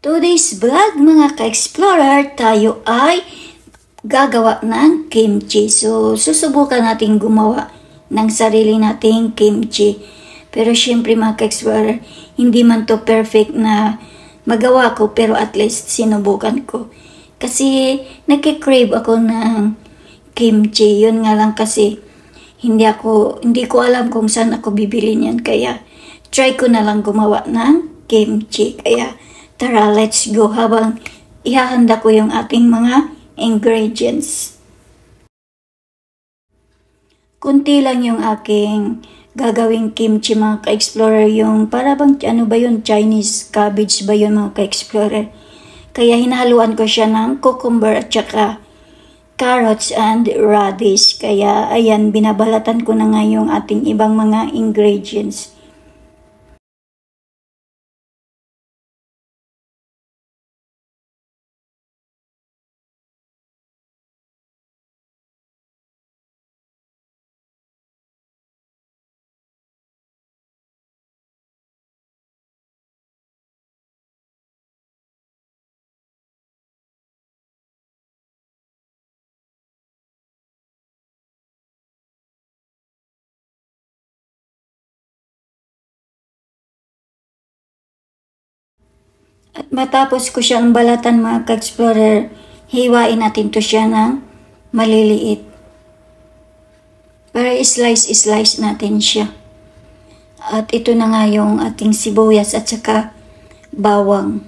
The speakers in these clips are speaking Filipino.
Today's vlog mga ka-explorer, tayo ay gagawa ng kimchi. So, susubukan natin gumawa ng sarili nating kimchi. Pero syempre mga ka-explorer, hindi man to perfect na magawa ko, pero at least sinubukan ko. Kasi nagkikrave ako ng kimchi. Yun nga lang kasi hindi ko alam kung saan ako bibili niyan. Kaya try ko na lang gumawa ng kimchi. Kaya tara, let's go habang ihahanda ko yung ating mga ingredients. Kunti lang yung aking gagawing kimchi mga ka-explorer. Yung para bang ano ba yun? Chinese cabbage ba yun mga ka-explorer? Kaya hinahaluan ko siya ng cucumber at saka carrots and radish. Kaya ayan, binabalatan ko na nga yung ating ibang mga ingredients. At matapos ko siyang balatan mga ka-explorer, hiwain natin to siya ng maliliit. Para slice natin siya. At ito na nga yung ating sibuyas at saka bawang.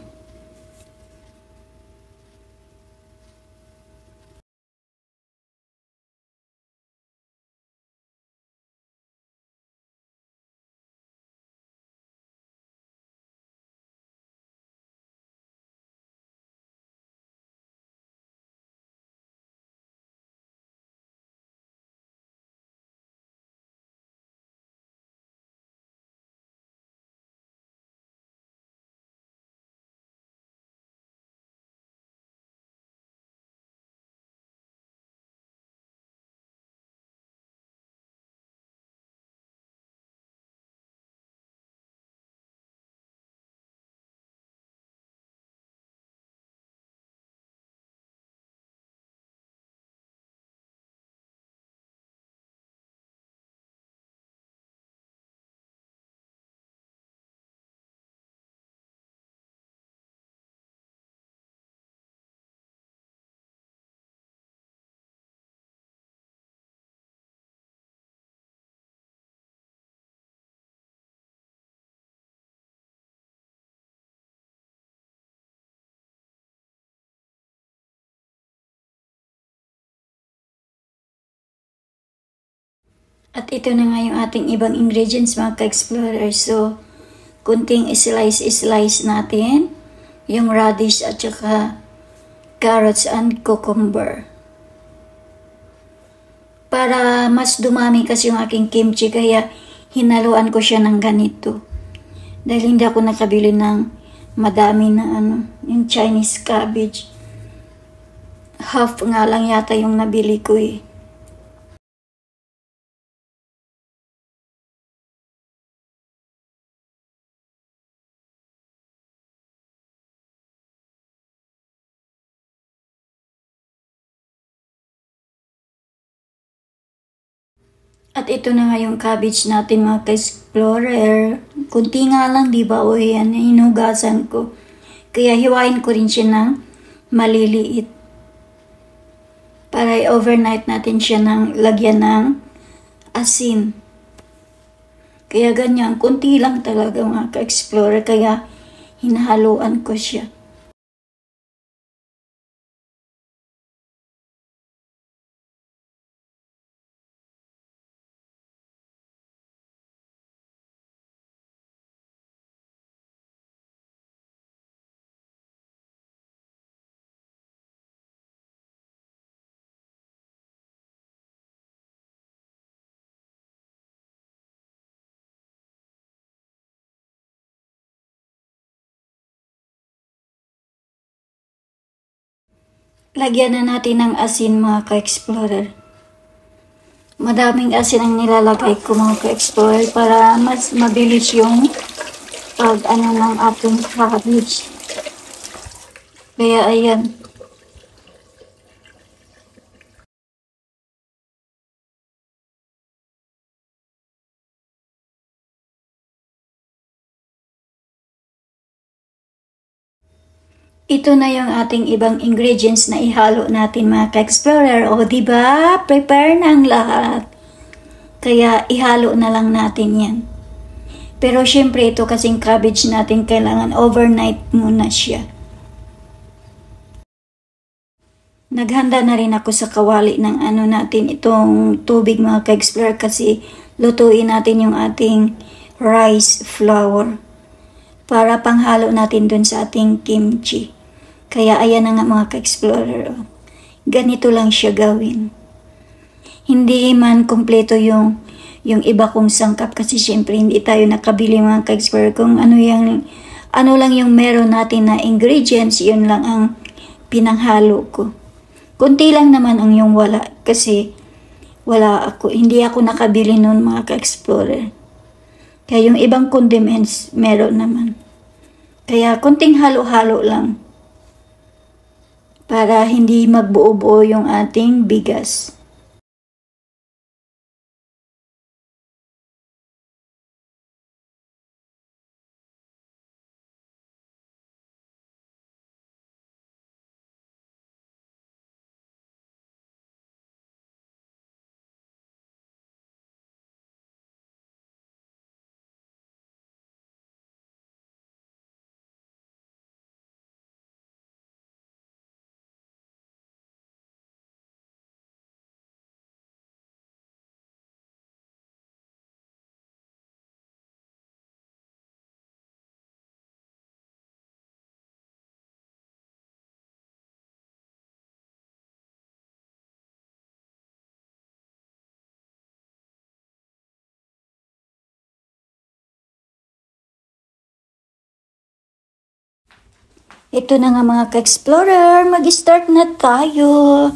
At ito na nga yung ating ibang ingredients mga ka-explorer. So, kunting slice natin yung radish at saka carrots and cucumber. Para mas dumami kasi yung aking kimchi, kaya hinaluan ko siya ng ganito. Dahil hindi ako nakabili ng madami na yung Chinese cabbage. Half nga lang yata yung nabili ko eh. At ito na nga yung cabbage natin mga ka-explorer. Kunti nga lang, di ba? O yan, hinugasan ko. Kaya hiwain ko rin siya ng maliliit. Para i-overnight natin siya ng lagyan ng asin. Kaya ganyan, kunti lang talaga mga ka-explorer. Kaya hinahaluan ko siya. Lagyan na natin ng asin mga ka-explorer. Madaming asin ang nilalagay ko mga ka-explorer para mas mabilis yung pag ng ating cabbage. Kaya ayan. Ito na yung ating ibang ingredients na ihalo natin mga ka-explorer. O diba? Prepare na ang lahat. Kaya ihalo na lang natin yan. Pero syempre ito kasing cabbage natin kailangan overnight muna siya. Naghanda na rin ako sa kawali ng natin itong tubig mga ka-explorer kasi lutuin natin yung ating rice flour para panghalo natin dun sa ating kimchi. Kaya ayan na nga mga ka-explorer. Ganito lang siya gawin. Hindi man kompleto yung iba kong sangkap kasi syempre hindi tayo nakabili mga ka-explorer kung ano lang yung meron natin na ingredients, yun lang ang pinanghalo ko. Kunti lang naman ang yung wala kasi hindi ako nakabili noon mga ka-explorer. Kaya yung ibang condiments meron naman. Kaya kunting halo-halo lang para hindi magbuo-buo yung ating bigas. Ito na nga mga ka-explorer, mag-start na tayo.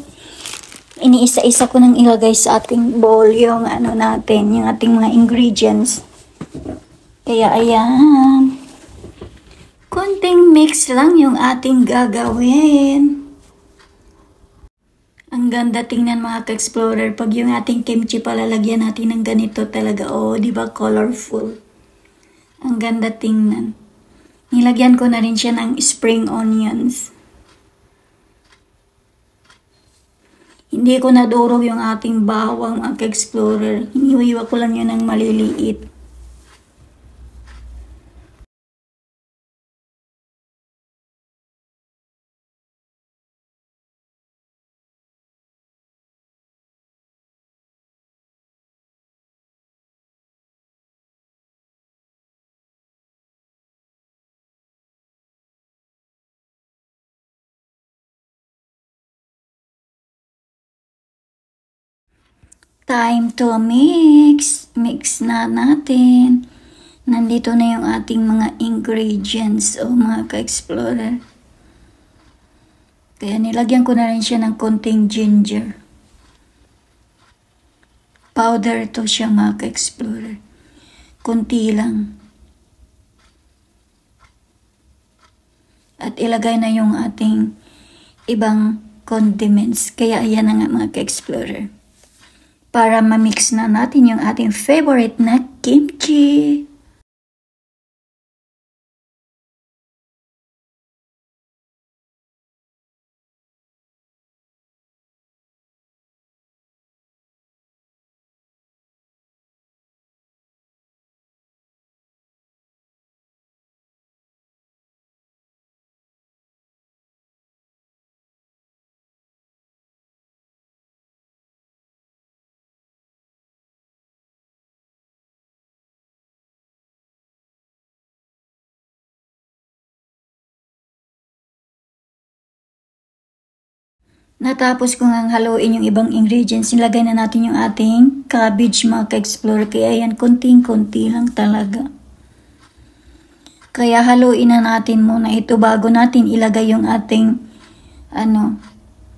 Iniisa-isa ko nang ilagay sa ating bowl yung natin, yung ating mga ingredients. Kaya ayan. Konting mix lang yung ating gagawin. Ang ganda tingnan mga ka-explorer pag yung ating kimchi palalagyan natin ng ganito talaga. Oh, di ba colorful? Ang ganda tingnan. Nilagyan ko na rin siya ng spring onions. Hindi ko nadurog yung ating bawang mga ka-explorer. Hiniwa ko lang yun ng maliliit. Time to mix. Mix na natin. Nandito na yung ating mga ingredients o mga ka-explorer. Kaya nilagyan ko na rin siya ng konting ginger. Powder to siya mga ka-explorer. Kunti lang. At ilagay na yung ating ibang condiments. Kaya ayan na nga mga ka-explorer. Para ma-mix na natin yung ating favorite na kimchi. Natapos ko ngang haluin yung ibang ingredients, nilagay na natin yung ating cabbage mga ka-explorer. Kaya yan, konting-konti lang talaga. Kaya haluin na natin muna ito bago natin ilagay yung ating,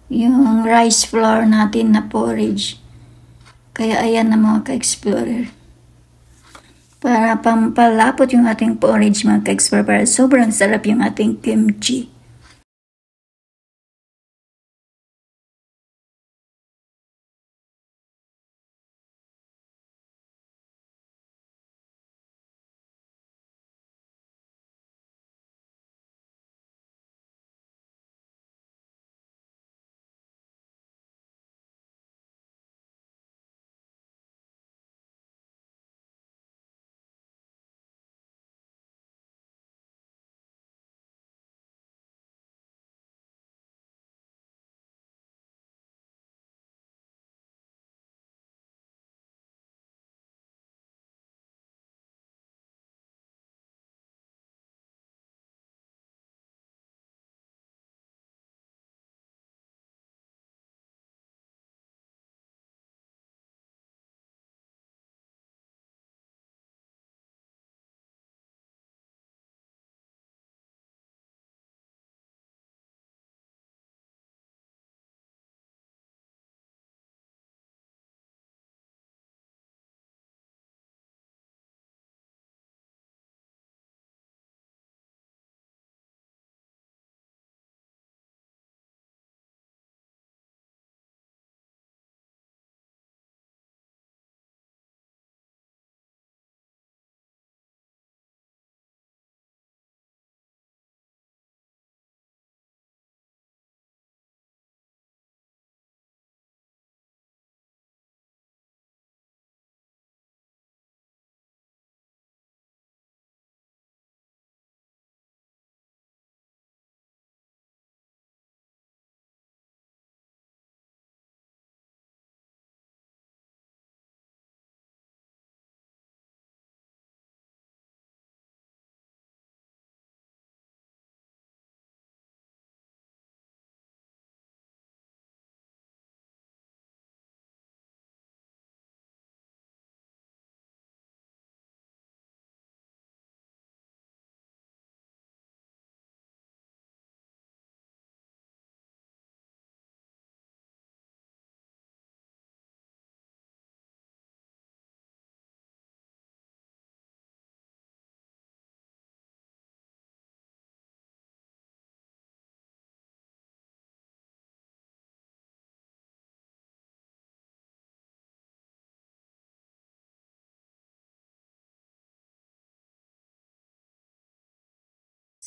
yung rice flour natin na porridge. Kaya ayan na mga ka-explorer. Para pampalapot yung ating porridge mga ka-explorer, para sobrang sarap yung ating kimchi.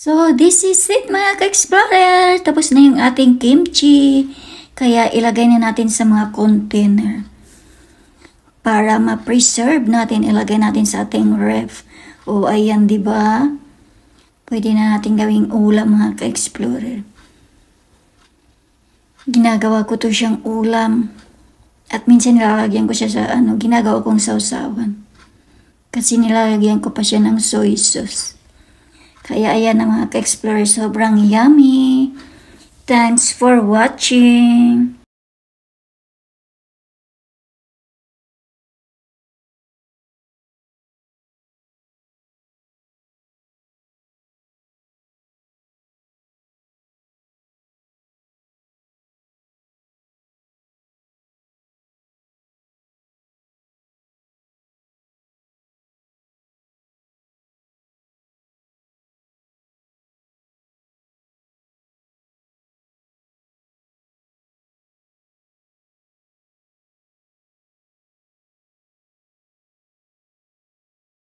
So, this is it mga ka-explorer. Tapos na yung ating kimchi. Kaya ilagay na natin sa mga container. Para ma-preserve natin, ilagay natin sa ating ref. O ayan, di ba? Pwede na natin gawing ulam mga ka-explorer. Ginagawa ko to siyang ulam. At minsan nilalagyan ko siya sa ginagawa kong sausawan. Kasi nilalagyan ko pa siya ng soy sauce. Kaya ayan na mga ka-explorer, sobrang yummy. Thanks for watching.